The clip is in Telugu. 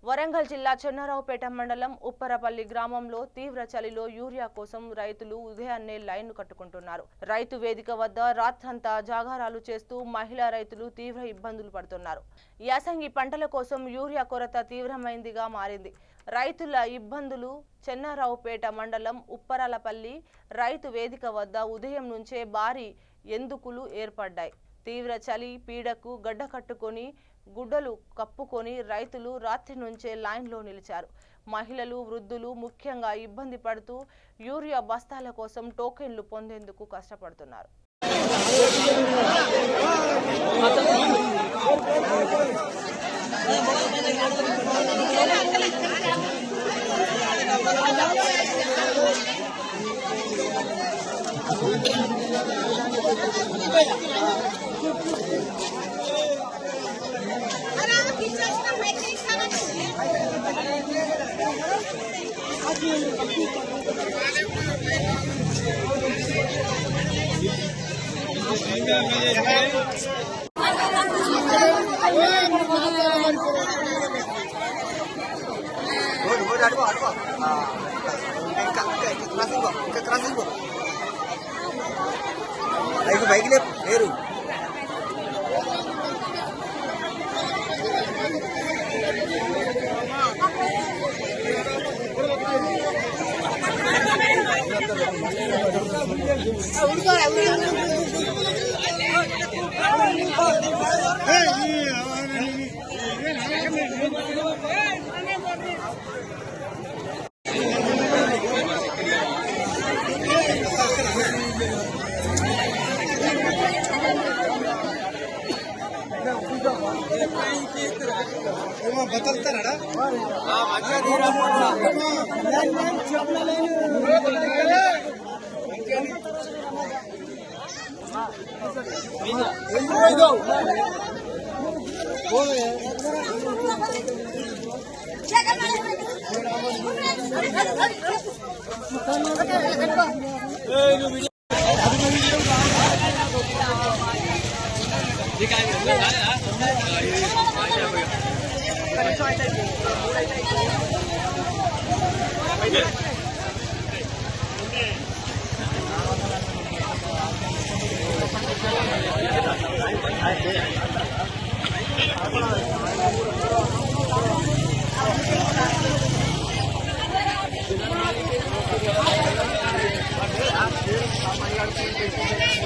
వరంగల్ జిల్లా చెన్నారావుపేట మండలం ఉప్పరపల్లి గ్రామంలో తీవ్ర చలిలో యూరియా కోసం రైతులు ఉదయాన్నే లైన్ కట్టుకుంటున్నారు. రైతు వేదిక వద్ద రాత్రంతా జాగారాలు చేస్తూ మహిళా రైతులు తీవ్ర ఇబ్బందులు పడుతున్నారు. యాసంగి పంటల కోసం యూరియా కొరత తీవ్రమైందిగా మారింది. రైతుల ఇబ్బందులు చెన్నారావుపేట మండలం ఉప్పరపల్లి రైతు వేదిక వద్ద ఉదయం నుంచే భారీ ఎందుకులు ఏర్పడ్డాయి. తీవ్ర చలి పీడకు గడ్డ కట్టుకొని గుడ్డలు కప్పుకొని రైతులు రాత్రి నుంచే లైన్లో నిలిచారు. మహిళలు వృద్ధులు ముఖ్యంగా ఇబ్బంది పడుతూ యూరియా బస్తాల కోసం టోకెన్లు పొందేందుకు కష్టపడుతున్నారు. బైక్ లేరు బతల్తారా Okay.